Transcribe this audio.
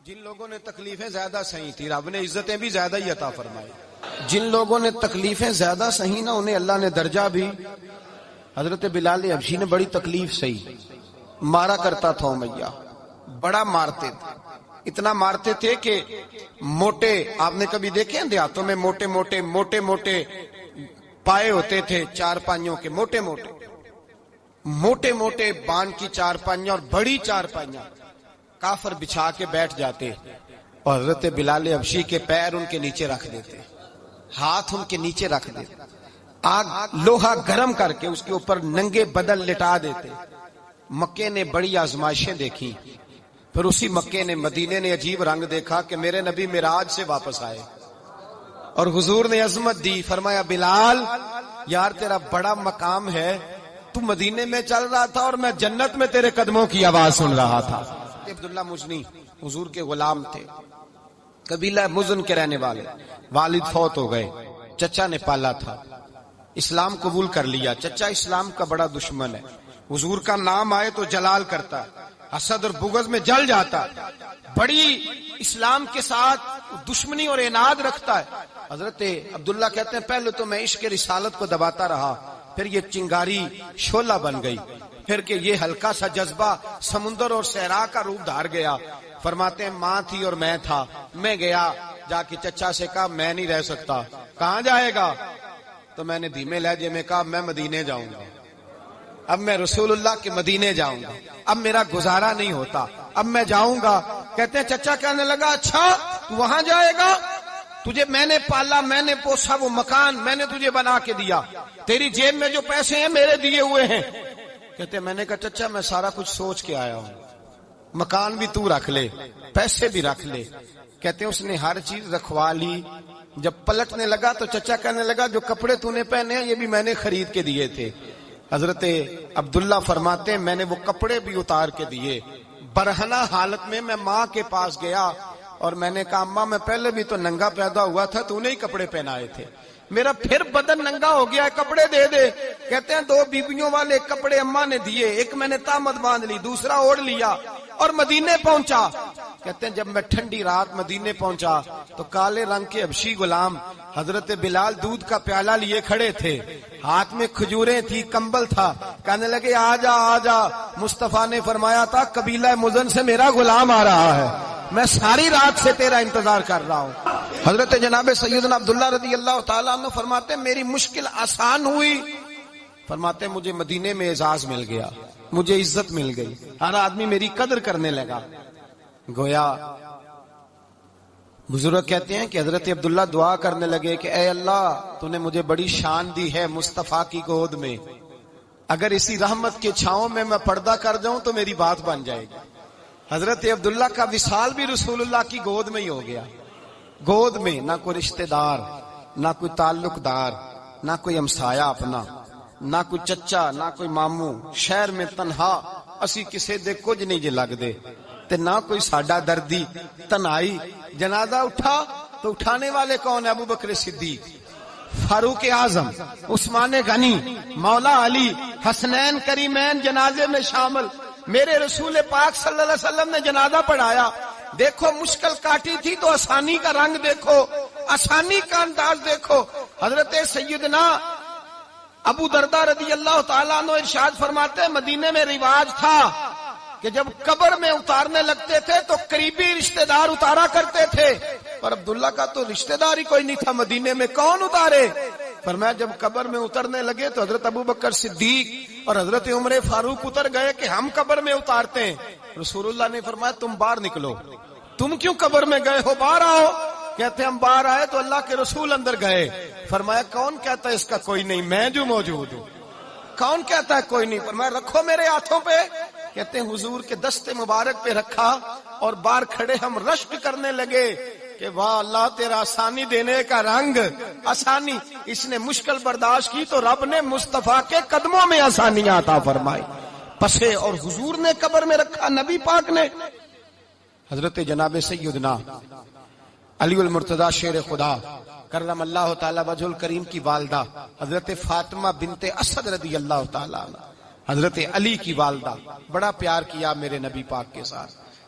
جن لوگوں نے تکلیفیں زیادہ سہی تھی رب نے عزتیں بھی زیادہ ہی عطا فرمائی. جن لوگوں نے تکلیفیں زیادہ سہی نا انہیں اللہ نے درجہ بھی. حضرت بلال حبشی نے بڑی تکلیف سہی, مارا کرتا تھا امیہ, بڑا مارتے تھے, اتنا مارتے تھے کہ موٹے, آپ نے کبھی دیکھے ہیں دیہاتوں میں موٹے موٹے پائے ہوتے تھے چار پائیوں کے, موٹے موٹے بان کی چار پائیاں اور بڑی چار پائیاں کافر بچھا کے بیٹھ جاتے اور حضرت بلال حبشی کے پیر ان کے نیچے رکھ دیتے, ہاتھ ان کے نیچے رکھ دیتے, آگ لوہا گرم کر کے اس کے اوپر ننگے بدن لٹا دیتے. مکے نے بڑی آزمائشیں دیکھی, پھر اسی مکے نے مدینے نے عجیب رنگ دیکھا کہ میرے نبی معراج سے واپس آئے اور حضور نے عظمت دی, فرمایا بلال یار تیرا بڑا مقام ہے, تو مدینے میں چل رہا تھا اور میں جنت میں تیرے قدموں کی آواز سن رہا تھا. عبداللہ مزنی حضور کے غلام تھے, قبیلہ مزن کے رہنے والے, والد فوت ہو گئے, چچا نے پالا تھا, اسلام قبول کر لیا. چچا اسلام کا بڑا دشمن ہے, حضور کا نام آئے تو جلال کرتا, حسد اور بغض میں جل جاتا, بڑی اسلام کے ساتھ دشمنی اور عناد رکھتا ہے. حضرت عبداللہ کہتے ہیں پہلے تو میں عشق رسالت کو دباتا رہا, پھر یہ چنگاری شعلہ بن گئی, پھر کہ یہ ہلکا سا جذبہ سمندر اور صحرا کا روپ دھار گیا. فرماتے ہیں ماں تھی اور میں تھا, میں گیا جا کے چچا سے کہا میں نہیں رہ سکتا. کہاں جائے گا؟ تو میں نے دھیمے لہجے میں کہا میں مدینے جاؤں گا, اب میں رسول اللہ کے مدینے جاؤں گا, اب میرا گزارا نہیں ہوتا, اب میں جاؤں گا. کہتے ہیں چچا کہنے لگا اچھا تو وہاں جائے گا, تجھے میں نے پالا, میں نے پوسا, وہ مکان میں نے تجھے بنا کے دیا, تیری جیب میں جو پیسے ہیں میرے دیے ہوئے ہیں. کہتے ہیں میں نے کہا چچا میں سارا کچھ سوچ کے آیا ہوں, مکان بھی تو رکھ لے, پیسے بھی رکھ لے. کہتے ہیں اس نے ہر چیز رکھوا لی. جب پلٹنے لگا تو چچا کہنے لگا جو کپڑے تو نے پہنے ہیں یہ بھی میں نے خرید کے دیے تھے. حضرت عبداللہ فرماتے ہیں میں نے وہ کپڑے بھی اتار کے دیے. برہنہ حالت میں ماں کے پاس گیا اور میں نے کہا اماں میں پہلے بھی تو ننگا پیدا ہوا تھا, تو نے ہی کپڑے پہنائے تھے, میرا پھر بدن ننگا ہو گیا ہے, کپڑے دے دے. کہتے ہیں 2 بیویوں والے کپڑے اماں نے دیے, ایک میں نے تامت باندھ لی, دوسرا اوڑھ لیا اور مدینے پہنچا. کہتے ہیں جب میں ٹھنڈی رات مدینے پہنچا تو کالے رنگ کے حبشی غلام حضرت بلال دودھ کا پیالہ لیے کھڑے تھے, ہاتھ میں کھجوریں تھی, کمبل تھا. کہنے لگے آ جا آ جا, مصطفیٰ نے فرمایا تھا قبیلہ مزن سے میرا غلام آ رہا ہے, میں ساری رات سے تیرا انتظار کر رہا ہوں. حضرت جناب سیدنا عبداللہ رضی اللہ تعالیٰ عنہ فرماتے ہیں میری مشکل آسان ہوئی. فرماتے ہیں مجھے مدینے میں اعزاز مل گیا, مجھے عزت مل گئی, ہر آدمی میری قدر کرنے لگا. گویا بزرگ کہتے ہیں کہ حضرت عبداللہ دعا کرنے لگے کہ اے اللہ تو نے مجھے بڑی شان دی ہے مصطفیٰ کی گود میں, اگر اسی رحمت کے چھاؤں میں پردہ کر جاؤں تو میری بات بن جائے گی. حضرت عبداللہ کا وصال بھی رسول اللہ کی گود میں ہی ہو گیا. گود میں نہ کوئی رشتہ دار, نہ کوئی تعلق دار, نہ کوئی ہمسایا اپنا, نہ کوئی چچا, نہ کوئی ماموں, شہر میں تنہا اسی کسے دے کچھ نہیں جے لگ دے, تے نہ کوئی ساڈا دردی. تنہائی جنازہ اٹھا تو اٹھانے والے کون ہیں؟ ابو بکر صدیق, فاروق اعظم, عثمان غنی, مولا علی, حسنین کریمین جنازے میں شامل. میرے رسول پاک صلی اللہ علیہ وسلم نے جنازہ پڑھایا. دیکھو مشکل کاٹی تھی تو آسانی کا رنگ دیکھو, آسانی کا انداز دیکھو. حضرت سیدنا ابو دردہ رضی اللہ تعالیٰ عنہ ارشاد فرماتے ہیں مدینے میں رواج تھا کہ جب قبر میں اتارنے لگتے تھے تو قریبی رشتہ دار اتارا کرتے تھے, پر عبداللہ کا تو رشتہ دار ہی کوئی نہیں تھا مدینے میں, کون اتارے؟ فرمایا جب قبر میں اترنے لگے تو حضرت ابو بکر صدیق اور حضرت عمر فاروق اتر گئے کہ ہم قبر میں اتارتے ہیں. رسول اللہ نے فرمایا تم باہر نکلو, تم کیوں قبر میں گئے ہو, باہر آؤ. کہتے ہم باہر آئے تو اللہ کے رسول اندر گئے. فرمایا کون کہتا ہے اس کا کوئی نہیں, میں جو موجود ہوں. کون کہتا ہے کوئی نہیں؟ فرمایا رکھو میرے ہاتھوں پہ. کہتے ہیں حضور کے دستے مبارک پہ رکھا اور باہر کھڑے ہم رشک کرنے لگے کہ واہ اللہ تیرا آسانی دینے کا رنگ, آسانی. اس نے مشکل برداشت کی تو رب نے مصطفیٰ کے قدموں میں آسانیاں عطا فرمائی. پسے اور حضور نے قبر میں رکھا, نبی پاک نے. حضرت جناب سیدنا علی المرتضی شیر خدا کرم اللہ تعالی وجہ الکریم کی والدہ حضرت فاطمہ بنت اسد رضی اللہ تعالی عنہ, حضرت علی کی والدہ, بڑا پیار کیا میرے نبی پاک کے ساتھ.